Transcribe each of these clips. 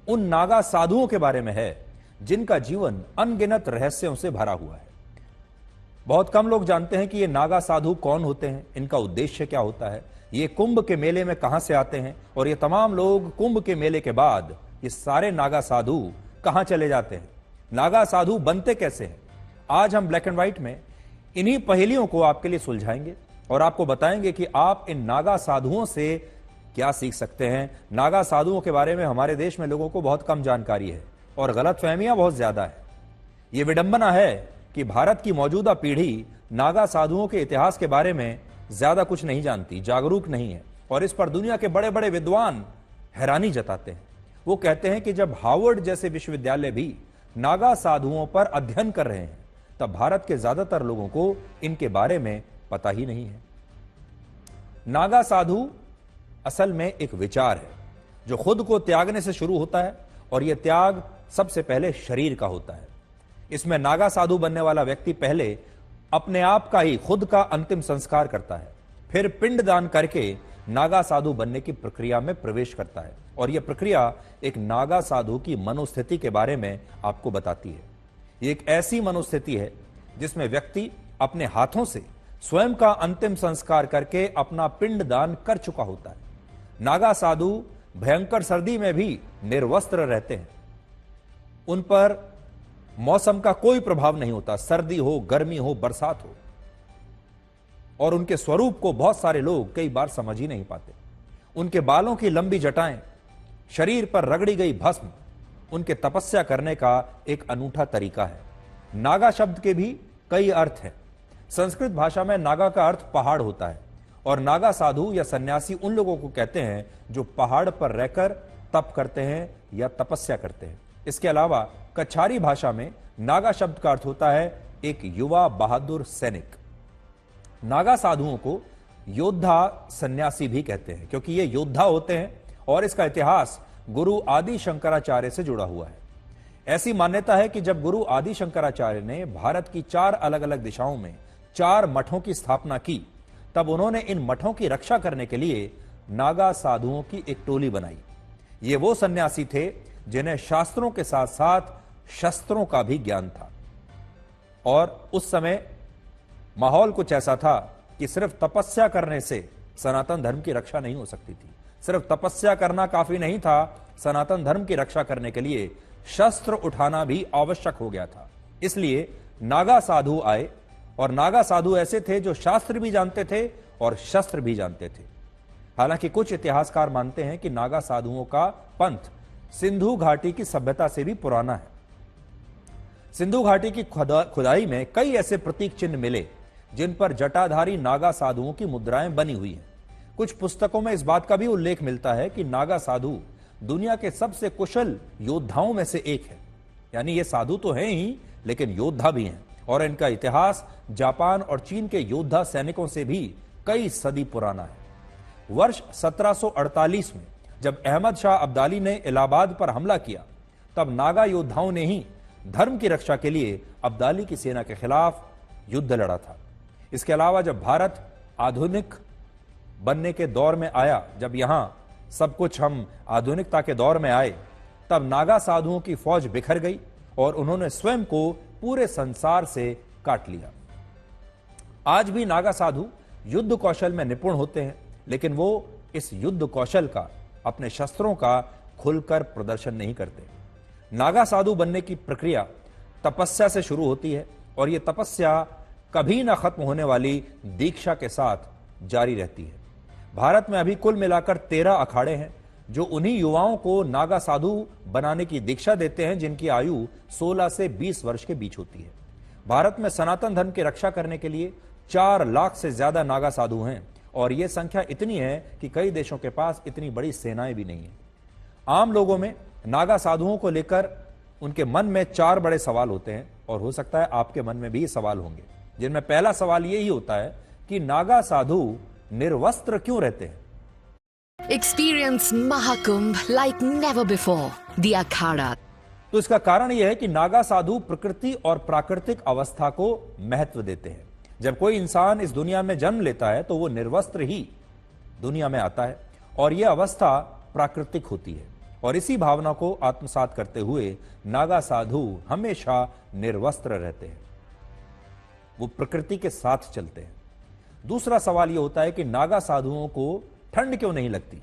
उन नागा साधुओं के बारे में है जिनका जीवन अनगिनत रहस्यों से भरा हुआ है। बहुत कम लोग जानते हैं कि ये नागा साधु कौन होते हैं, इनका उद्देश्य क्या होता है, ये कुंभ के मेले में कहां से आते हैं और ये तमाम लोग कुंभ के मेले के बाद ये सारे नागा साधु कहां चले जाते हैं, नागा साधु बनते कैसे हैं। आज हम ब्लैक एंड व्हाइट में इन्हीं पहेलियों को आपके लिए सुलझाएंगे और आपको बताएंगे कि आप इन नागा साधुओं से क्या सीख सकते हैं। नागा साधुओं के बारे में हमारे देश में लोगों को बहुत कम जानकारी है और गलतफहमियां बहुत ज्यादा है। यह विडंबना है कि भारत की मौजूदा पीढ़ी नागा साधुओं के इतिहास के बारे में ज्यादा कुछ नहीं जानती, जागरूक नहीं है और इस पर दुनिया के बड़े बड़े विद्वान हैरानी जताते हैं। वो कहते हैं कि जब हार्वर्ड जैसे विश्वविद्यालय भी नागा साधुओं पर अध्ययन कर रहे हैं तब भारत के ज्यादातर लोगों को इनके बारे में पता ही नहीं है। नागा साधु असल में एक विचार है जो खुद को त्यागने से शुरू होता है और यह त्याग सबसे पहले शरीर का होता है। इसमें नागा साधु बनने वाला व्यक्ति पहले अपने आप का ही खुद का अंतिम संस्कार करता है, फिर पिंडदान करके नागा साधु बनने की प्रक्रिया में प्रवेश करता है और यह प्रक्रिया एक नागा साधु की मनोस्थिति के बारे में आपको बताती है। यह एक ऐसी मनोस्थिति है जिसमें व्यक्ति अपने हाथों से स्वयं का अंतिम संस्कार करके अपना पिंडदान कर चुका होता है। नागा साधु भयंकर सर्दी में भी निर्वस्त्र रहते हैं, उन पर मौसम का कोई प्रभाव नहीं होता, सर्दी हो, गर्मी हो, बरसात हो, और उनके स्वरूप को बहुत सारे लोग कई बार समझ ही नहीं पाते। उनके बालों की लंबी जटाएं, शरीर पर रगड़ी गई भस्म उनके तपस्या करने का एक अनूठा तरीका है। नागा शब्द के भी कई अर्थ हैं। संस्कृत भाषा में नागा का अर्थ पहाड़ होता है और नागा साधु या सन्यासी उन लोगों को कहते हैं जो पहाड़ पर रहकर तप करते हैं या तपस्या करते हैं। इसके अलावा कछारी भाषा में नागा शब्द का अर्थ होता है एक युवा बहादुर सैनिक। नागा साधुओं को योद्धा सन्यासी भी कहते हैं क्योंकि ये योद्धा होते हैं और इसका इतिहास गुरु आदि शंकराचार्य से जुड़ा हुआ है। ऐसी मान्यता है कि जब गुरु आदि शंकराचार्य ने भारत की 4 अलग अलग दिशाओं में 4 मठों की स्थापना की तब उन्होंने इन मठों की रक्षा करने के लिए नागा साधुओं की एक टोली बनाई। ये वो सन्यासी थे जिन्हें शास्त्रों के साथ साथ शस्त्रों का भी ज्ञान था और उस समय माहौल कुछ ऐसा था कि सिर्फ तपस्या करने से सनातन धर्म की रक्षा नहीं हो सकती थी। सिर्फ तपस्या करना काफी नहीं था, सनातन धर्म की रक्षा करने के लिए शस्त्र उठाना भी आवश्यक हो गया था। इसलिए नागा साधु आए और नागा साधु ऐसे थे जो शास्त्र भी जानते थे और शस्त्र भी जानते थे। हालांकि कुछ इतिहासकार मानते हैं कि नागा साधुओं का पंथ सिंधु घाटी की सभ्यता से भी पुराना है। सिंधु घाटी की खुदाई में कई ऐसे प्रतीक चिन्ह मिले जिन पर जटाधारी नागा साधुओं की मुद्राएं बनी हुई हैं। कुछ पुस्तकों में इस बात का भी उल्लेख मिलता है कि नागा साधु दुनिया के सबसे कुशल योद्धाओं में से एक है। यानी ये साधु तो हैं ही लेकिन योद्धा भी हैं और इनका इतिहास जापान और चीन के योद्धा सैनिकों से भी कई सदी पुराना है। वर्ष 1748 में जब अहमद शाह अब्दाली ने इलाहाबाद पर हमला किया तब नागा योद्धाओं ने ही धर्म की रक्षा के लिए अब्दाली की सेना के खिलाफ युद्ध लड़ा था। इसके अलावा जब भारत आधुनिक बनने के दौर में आया, जब यहां सब कुछ हम आधुनिकता के दौर में आए, तब नागा साधुओं की फौज बिखर गई और उन्होंने स्वयं को पूरे संसार से काट लिया। आज भी नागा साधु युद्ध कौशल में निपुण होते हैं लेकिन वो इस युद्ध कौशल का, अपने शस्त्रों का खुलकर प्रदर्शन नहीं करते। नागा साधु बनने की प्रक्रिया तपस्या से शुरू होती है और यह तपस्या कभी ना खत्म होने वाली दीक्षा के साथ जारी रहती है। भारत में अभी कुल मिलाकर 13 अखाड़े हैं जो उन्हीं युवाओं को नागा साधु बनाने की दीक्षा देते हैं जिनकी आयु 16 से 20 वर्ष के बीच होती है। भारत में सनातन धर्म की रक्षा करने के लिए 4 लाख से ज्यादा नागा साधु हैं और यह संख्या इतनी है कि कई देशों के पास इतनी बड़ी सेनाएं भी नहीं है। आम लोगों में नागा साधुओं को लेकर उनके मन में 4 बड़े सवाल होते हैं और हो सकता है आपके मन में भी सवाल होंगे, जिनमें पहला सवाल यही होता है कि नागा साधु निर्वस्त्र क्यों रहते हैं। Experience Mahakumbh like never before. The Akhada. तो इसका कारण यह है कि नागा साधु प्रकृति और प्राकृतिक अवस्था को महत्व देते हैं। जब कोई इंसान इस दुनिया में जन्म लेता है तो वो निर्वस्त्र ही दुनिया में आता है और यह अवस्था प्राकृतिक होती है। और इसी भावना को आत्मसात करते हुए नागा साधु हमेशा निर्वस्त्र रहते हैं। वो प्रकृति के साथ चलते हैं। दूसरा सवाल यह होता है कि नागा साधुओं को ठंड क्यों नहीं लगती,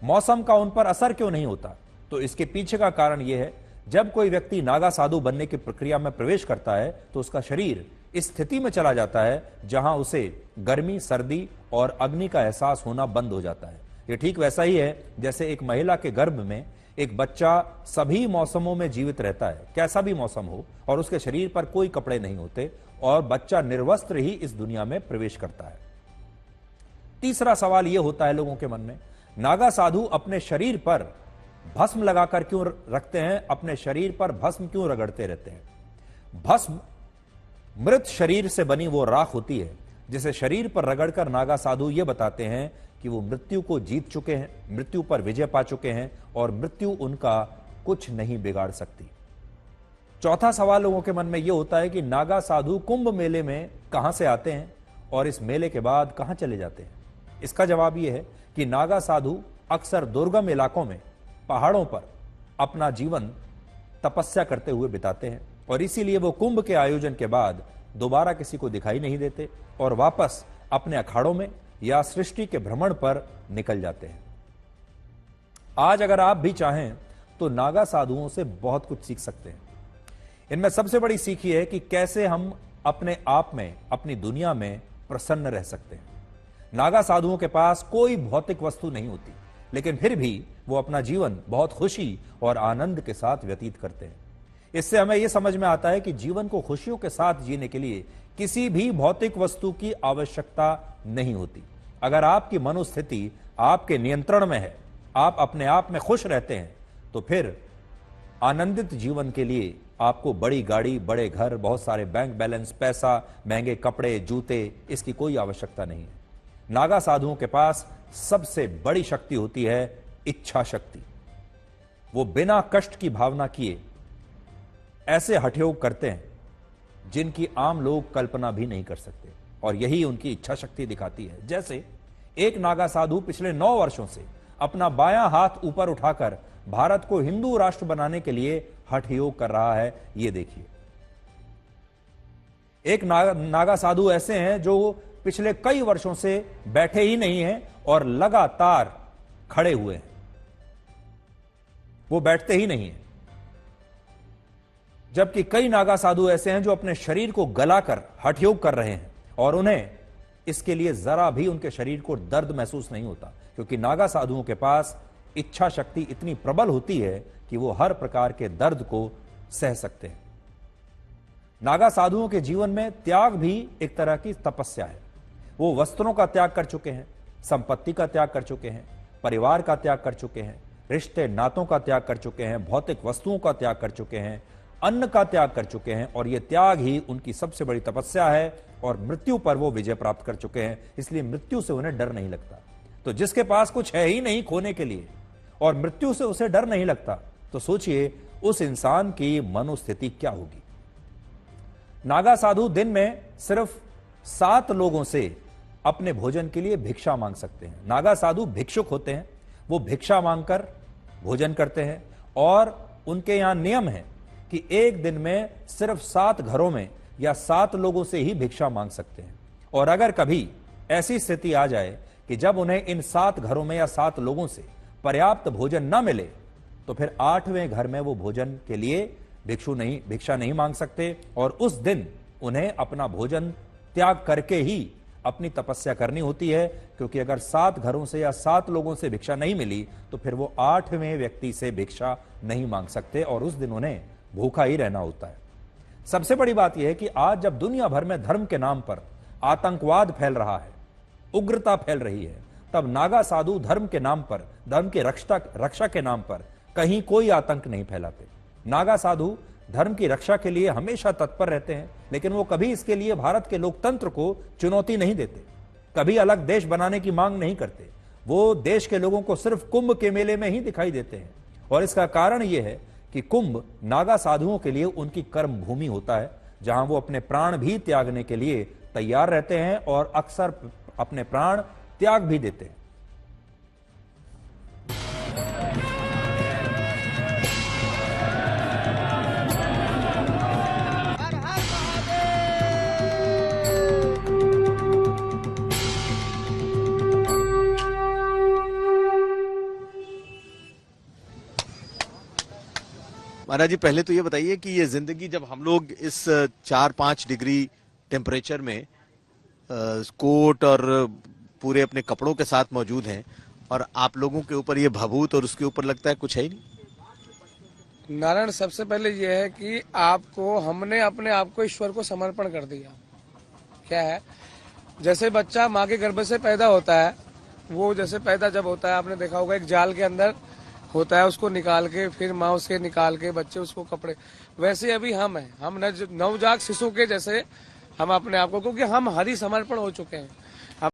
मौसम का उन पर असर क्यों नहीं होता। तो इसके पीछे का कारण यह है, जब कोई व्यक्ति नागा साधु बनने की प्रक्रिया में प्रवेश करता है तो उसका शरीर इस स्थिति में चला जाता है जहां उसे गर्मी, सर्दी और अग्नि का एहसास होना बंद हो जाता है। यह ठीक वैसा ही है जैसे एक महिला के गर्भ में एक बच्चा सभी मौसमों में जीवित रहता है, कैसा भी मौसम हो, और उसके शरीर पर कोई कपड़े नहीं होते और बच्चा निर्वस्त्र ही इस दुनिया में प्रवेश करता है। तीसरा सवाल यह होता है लोगों के मन में, नागा साधु अपने शरीर पर भस्म लगाकर क्यों रखते हैं, अपने शरीर पर भस्म क्यों रगड़ते रहते हैं। भस्म मृत शरीर से बनी वो राख होती है जिसे शरीर पर रगड़कर नागा साधु ये बताते हैं कि वो मृत्यु को जीत चुके हैं, मृत्यु पर विजय पा चुके हैं और मृत्यु उनका कुछ नहीं बिगाड़ सकती। चौथा सवाल लोगों के मन में यह होता है कि नागा साधु कुंभ मेले में कहां से आते हैं और इस मेले के बाद कहां चले जाते हैं। इसका जवाब यह है कि नागा साधु अक्सर दुर्गम इलाकों में, पहाड़ों पर अपना जीवन तपस्या करते हुए बिताते हैं और इसीलिए वो कुंभ के आयोजन के बाद दोबारा किसी को दिखाई नहीं देते और वापस अपने अखाड़ों में या सृष्टि के भ्रमण पर निकल जाते हैं। आज अगर आप भी चाहें तो नागा साधुओं से बहुत कुछ सीख सकते हैं। इनमें सबसे बड़ी सीख यह है कि कैसे हम अपने आप में, अपनी दुनिया में प्रसन्न रह सकते हैं। नागा साधुओं के पास कोई भौतिक वस्तु नहीं होती, लेकिन फिर भी वो अपना जीवन बहुत खुशी और आनंद के साथ व्यतीत करते हैं। इससे हमें यह समझ में आता है कि जीवन को खुशियों के साथ जीने के लिए किसी भी भौतिक वस्तु की आवश्यकता नहीं होती। अगर आपकी मनोस्थिति आपके नियंत्रण में है, आप अपने आप में खुश रहते हैं, तो फिर आनंदित जीवन के लिए आपको बड़ी गाड़ी, बड़े घर, बहुत सारे बैंक बैलेंस, पैसा, महंगे कपड़े, जूते, इसकी कोई आवश्यकता नहीं है। नागा साधुओं के पास सबसे बड़ी शक्ति होती है इच्छा शक्ति। वो बिना कष्ट की भावना किए ऐसे हठयोग करते हैं जिनकी आम लोग कल्पना भी नहीं कर सकते और यही उनकी इच्छा शक्ति दिखाती है। जैसे एक नागा साधु पिछले 9 वर्षों से अपना बायां हाथ ऊपर उठाकर भारत को हिंदू राष्ट्र बनाने के लिए हठयोग कर रहा है। ये देखिए, एक नागा साधु ऐसे हैं जो पिछले कई वर्षों से बैठे ही नहीं हैं और लगातार खड़े हुए हैं, वो बैठते ही नहीं हैं। जबकि कई नागा साधु ऐसे हैं जो अपने शरीर को गलाकर हठयोग कर रहे हैं और उन्हें इसके लिए जरा भी उनके शरीर को दर्द महसूस नहीं होता, क्योंकि नागा साधुओं के पास इच्छा शक्ति इतनी प्रबल होती है कि वो हर प्रकार के दर्द को सह सकते हैं। नागा साधुओं के जीवन में त्याग भी एक तरह की तपस्या है। वो वस्त्रों का त्याग कर चुके हैं, संपत्ति का त्याग कर चुके हैं, परिवार का त्याग कर चुके हैं, रिश्ते नातों का त्याग कर चुके हैं, भौतिक वस्तुओं का त्याग कर चुके हैं, अन्न का त्याग कर चुके हैं और यह त्याग ही उनकी सबसे बड़ी तपस्या है और मृत्यु पर वो विजय प्राप्त कर चुके हैं। इसलिए मृत्यु से उन्हें डर नहीं लगता। तो जिसके पास कुछ है ही नहीं खोने के लिए और मृत्यु से उसे डर नहीं लगता, तो सोचिए उस इंसान की मनोस्थिति क्या होगी। नागा साधु दिन में सिर्फ 7 लोगों से अपने भोजन के लिए भिक्षा मांग सकते हैं। नागा साधु भिक्षुक होते हैं, वो भिक्षा मांगकर भोजन करते हैं और उनके यहां नियम है कि एक दिन में सिर्फ 7 घरों में या 7 लोगों से ही भिक्षा मांग सकते हैं। और अगर कभी ऐसी स्थिति आ जाए कि जब उन्हें इन 7 घरों में या 7 लोगों से पर्याप्त भोजन न मिले, तो फिर 8वें घर में वो भोजन के लिए भिक्षा नहीं मांग सकते और उस दिन उन्हें अपना भोजन त्याग करके ही अपनी तपस्या करनी होती है, क्योंकि अगर 7 घरों से या 7 लोगों से भिक्षा नहीं मिली तो फिर वो 8वें व्यक्ति से भिक्षा नहीं मांग सकते और उस दिन उन्हें भूखा ही रहना होता है। सबसे बड़ी बात यह है कि आज जब दुनिया भर में धर्म के नाम पर आतंकवाद फैल रहा है, उग्रता फैल रही है, तब नागा साधु धर्म के नाम पर, धर्म की रक्षा के नाम पर कहीं कोई आतंक नहीं फैलाते। नागा साधु धर्म की रक्षा के लिए हमेशा तत्पर रहते हैं, लेकिन वो कभी इसके लिए भारत के लोकतंत्र को चुनौती नहीं देते, कभी अलग देश बनाने की मांग नहीं करते। वो देश के लोगों को सिर्फ कुंभ के मेले में ही दिखाई देते हैं और इसका कारण यह है कि कुंभ नागा साधुओं के लिए उनकी कर्म भूमि होता है, जहां वो अपने प्राण भी त्यागने के लिए तैयार रहते हैं और अक्सर अपने प्राण त्याग भी देते हैं। महाराज जी, पहले तो ये बताइए कि ये जिंदगी, जब हम लोग इस 4-5 डिग्री टेम्परेचर में कोट और पूरे अपने कपड़ों के साथ मौजूद हैं, और आप लोगों के ऊपर ये भभूत और उसके ऊपर लगता है कुछ है ही नहीं। नारायण, सबसे पहले ये है कि हमने अपने आप को ईश्वर को समर्पण कर दिया। क्या है, जैसे बच्चा माँ के गर्भ से पैदा होता है, वो जैसे पैदा जब होता है, आपने देखा होगा एक जाल के अंदर होता है, उसको निकाल के फिर माँ उसके निकाल के बच्चे उसको कपड़े, वैसे अभी हम हैं, हम नवजात शिशु के जैसे हम अपने आप को, क्योंकि हम हरि समर्पण हो चुके हैं।